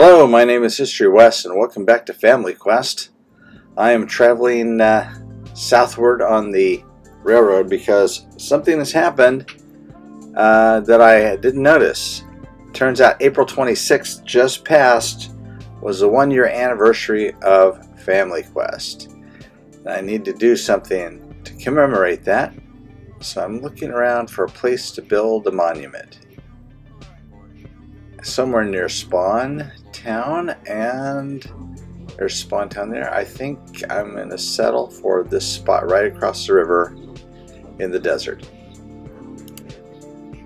Hello, my name is HistoryWes and welcome back to Family Quest. I am traveling southward on the railroad because something has happened that I didn't notice. Turns out April 26th, just passed, was the 1-year anniversary of Family Quest. I need to do something to commemorate that, so I'm looking around for a place to build a monument. Somewhere near Spawn Town, and there's Spawn Town there. I think I'm going to settle for this spot right across the river in the desert.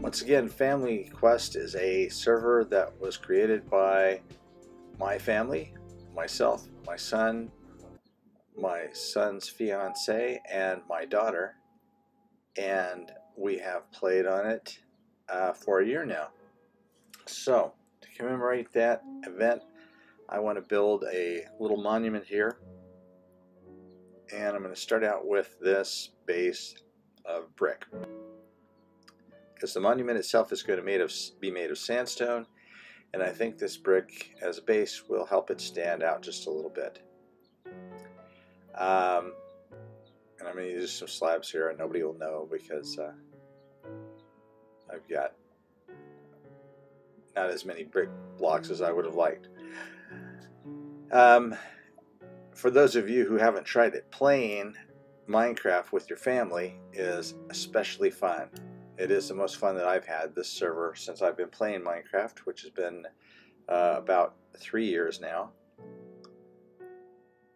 Once again, Family Quest is a server that was created by my family, myself, my son, my son's fiance, and my daughter, and we have played on it for a year now. So, to commemorate that event, I want to build a little monument here. And I'm going to start out with this base of brick, because the monument itself is going to be made of sandstone, and I think this brick as a base will help it stand out just a little bit. And I'm going to use some slabs here, and nobody will know because I've got not as many brick blocks as I would have liked. For those of you who haven't tried it, playing Minecraft with your family is especially fun. It is the most fun that I've had this server since I've been playing Minecraft, which has been about 3 years now.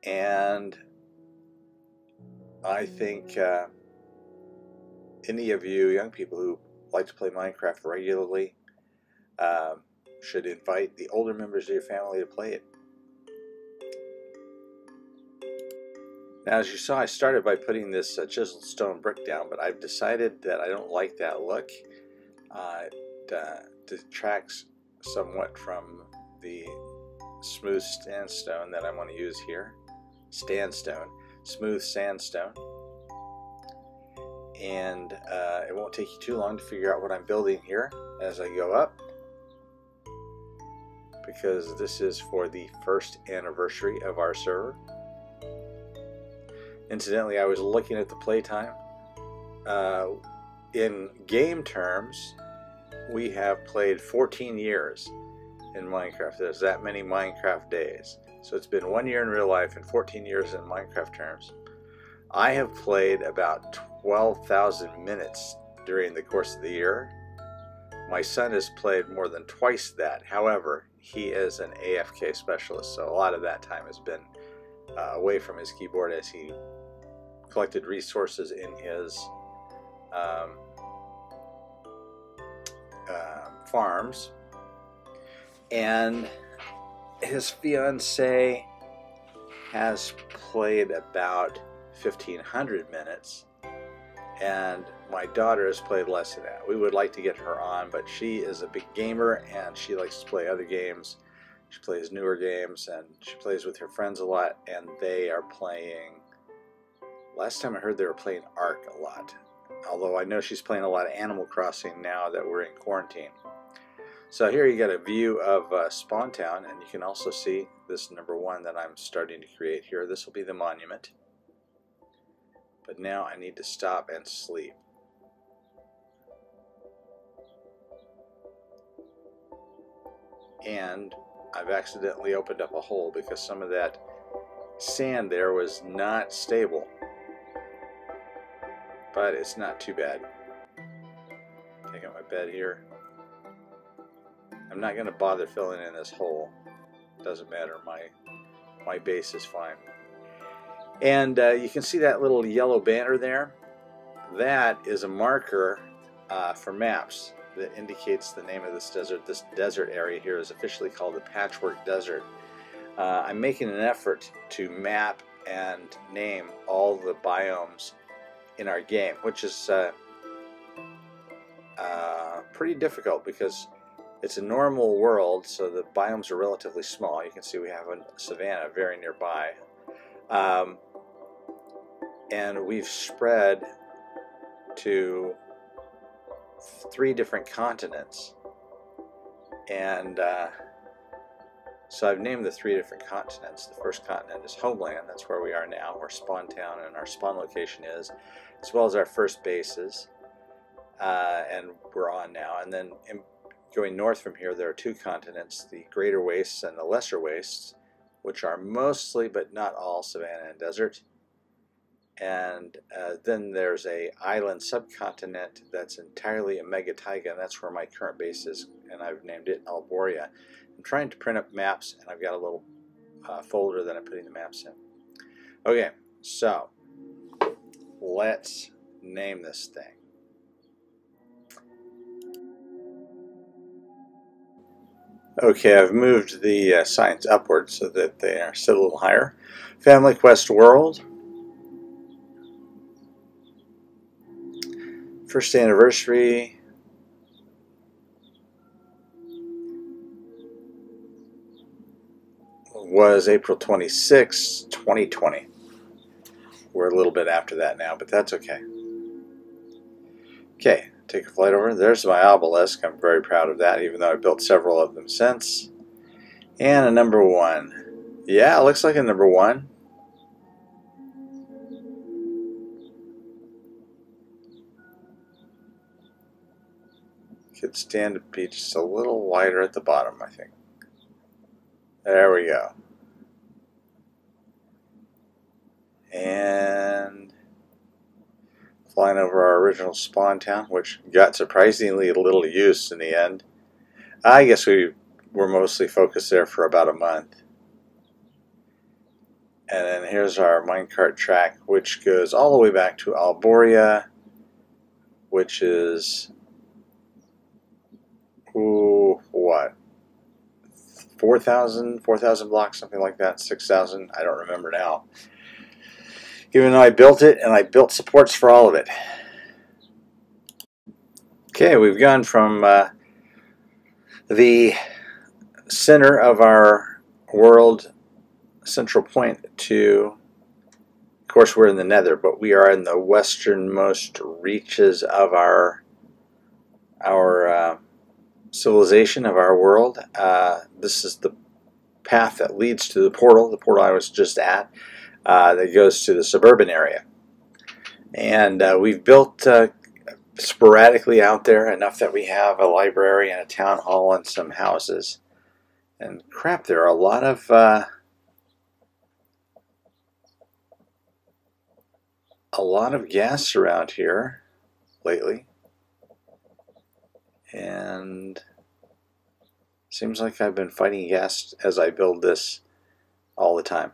And I think any of you young people who like to play Minecraft regularly should invite the older members of your family to play it. Now, as you saw, I started by putting this chiseled stone brick down, but I've decided that I don't like that look. It detracts somewhat from the smooth sandstone that I want to use here. Smooth sandstone. And it won't take you too long to figure out what I'm building here as I go up, because this is for the 1st anniversary of our server. Incidentally, I was looking at the playtime. In game terms, we have played 14 years in Minecraft. There's that many Minecraft days. So it's been 1 year in real life and 14 years in Minecraft terms. I have played about 12,000 minutes during the course of the year. My son has played more than twice that. However, he is an AFK specialist, so a lot of that time has been away from his keyboard as he collected resources in his farms. And his fiance has played about 1,500 minutes, and my daughter has played less than that. We would like to get her on, but she is a big gamer and she likes to play other games. She plays newer games and she plays with her friends a lot, and they are playing, last time I heard they were playing Ark a lot, although I know she's playing a lot of Animal Crossing now that we're in quarantine. So here you got a view of Spawn Town, and you can also see this number 1 that I'm starting to create here. This will be the monument. But now I need to stop and sleep. And I've accidentally opened up a hole because some of that sand there was not stable. But it's not too bad. Take out my bed here. I'm not going to bother filling in this hole. Doesn't matter. My base is fine. And you can see that little yellow banner there. That is a marker for maps that indicates the name of this desert. This desert area here is officially called the Patchwork Desert. I'm making an effort to map and name all the biomes in our game, which is pretty difficult because it's a normal world, so the biomes are relatively small. You can see we have a savanna very nearby. And we've spread to 3 different continents. And So I've named the 3 different continents. The first continent is Homeland. That's where we are now, where Spawn Town and our spawn location is, as well as our first bases. And we're on now. And then going north from here, there are 2 continents, the Greater Wastes and the Lesser Wastes, which are mostly, but not all, savanna and desert. And then there's a island subcontinent that's entirely a mega taiga, and that's where my current base is, and I've named it Alboria. I'm trying to print up maps, and I've got a little folder that I'm putting the maps in. Okay, so let's name this thing. Okay, I've moved the signs upward so that they are sit a little higher. Family Quest World. First anniversary. Was April 26, 2020. We're a little bit after that now, but that's okay. Okay, take a flight over. There's my obelisk. I'm very proud of that, even though I built several of them since. And a number 1. Yeah, it looks like a number 1. Could stand to be just a little wider at the bottom, I think. There we go. And flying over our original spawn town, which got surprisingly little use in the end. I guess we were mostly focused there for about a month. And then here's our minecart track, which goes all the way back to Alboria, which is, what? 4,000 blocks, something like that, 6,000, I don't remember now. Even though I built it, and I built supports for all of it. Okay, we've gone from the center of our world central point to, of course we're in the Nether, but we are in the westernmost reaches of our civilization, of our world. This is the path that leads to the portal I was just at, that goes to the suburban area. And we've built sporadically out there, enough that we have a library and a town hall and some houses. And crap, there are a lot of gas around here lately. And seems like I've been fighting gas as I build this all the time.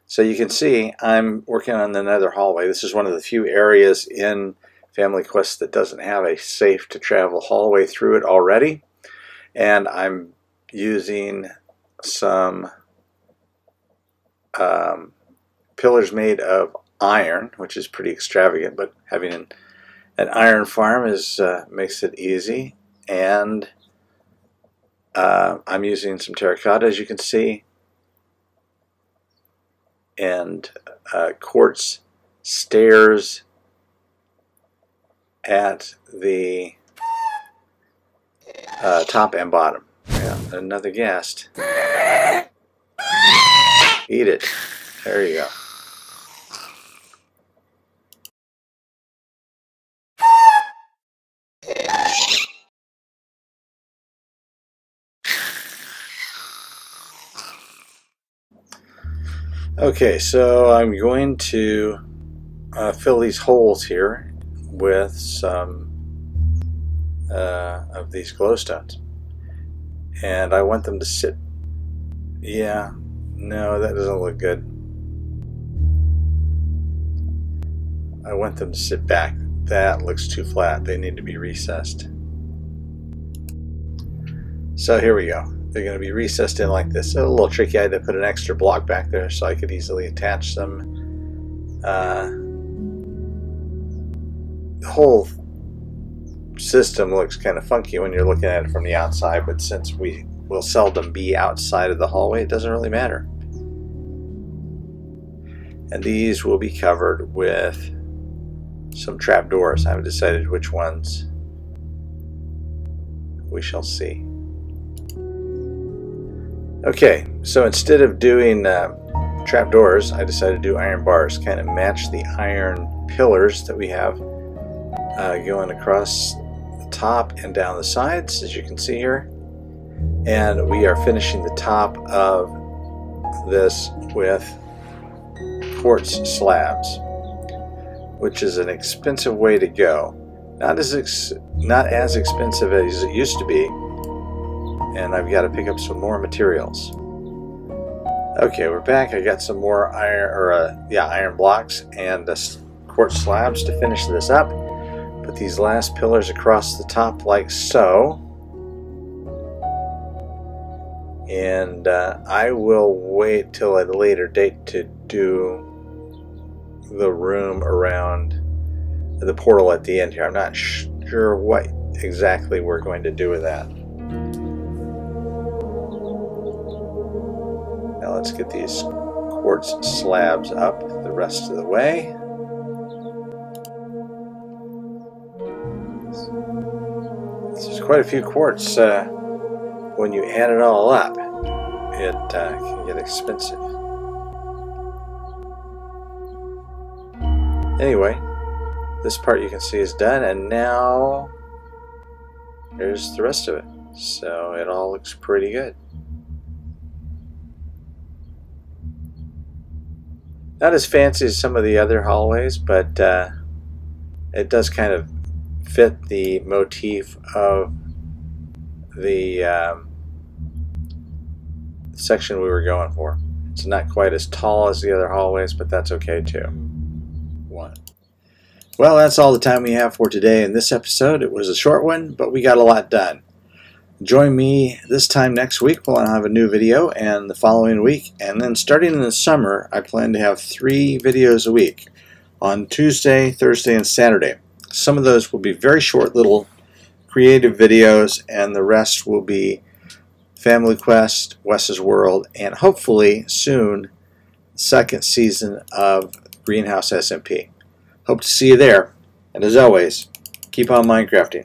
So you can see I'm working on the Nether Hallway. This is one of the few areas in Family Quest that doesn't have a safe to travel hallway through it already. And I'm using some pillars made of iron, which is pretty extravagant, but having an iron farm makes it easy. And I'm using some terracotta, as you can see, and quartz stairs at the top and bottom. Yeah, another guest. Eat it. There you go. Okay, so I'm going to fill these holes here with some of these glowstones. And I want them to sit... Yeah, no, that doesn't look good. I want them to sit back. That looks too flat. They need to be recessed. So here we go. They're going to be recessed in like this. A little tricky. I had to put an extra block back there so I could easily attach them. The whole system looks kind of funky when you're looking at it from the outside, but since we will seldom be outside of the hallway, it doesn't really matter. And these will be covered with some trapdoors. I haven't decided which ones. We shall see. Okay, so instead of doing trapdoors, I decided to do iron bars, kind of match the iron pillars that we have going across the top and down the sides, as you can see here. And we are finishing the top of this with quartz slabs, which is an expensive way to go. Not as expensive as it used to be, and I've got to pick up some more materials. Okay, we're back. I got some more iron blocks and quartz slabs to finish this up. Put these last pillars across the top like so. And I will wait till a later date to do the room around the portal at the end here. I'm not sure what exactly we're going to do with that. Now let's get these quartz slabs up the rest of the way. There's quite a few quartz. When you add it all up, it can get expensive. Anyway, this part you can see is done, and now here's the rest of it. So it all looks pretty good. Not as fancy as some of the other hallways, but it does kind of fit the motif of the section we were going for. It's not quite as tall as the other hallways, but that's okay too. Well, that's all the time we have for today in this episode. It was a short one, but we got a lot done. Join me this time next week when I'll have a new video, and the following week, and then starting in the summer, I plan to have 3 videos a week on Tuesday, Thursday, and Saturday. Some of those will be very short little creative videos, and the rest will be Family Quest, Wes's World, and hopefully soon, second season of Greenhouse SMP. Hope to see you there, and as always, keep on Minecrafting.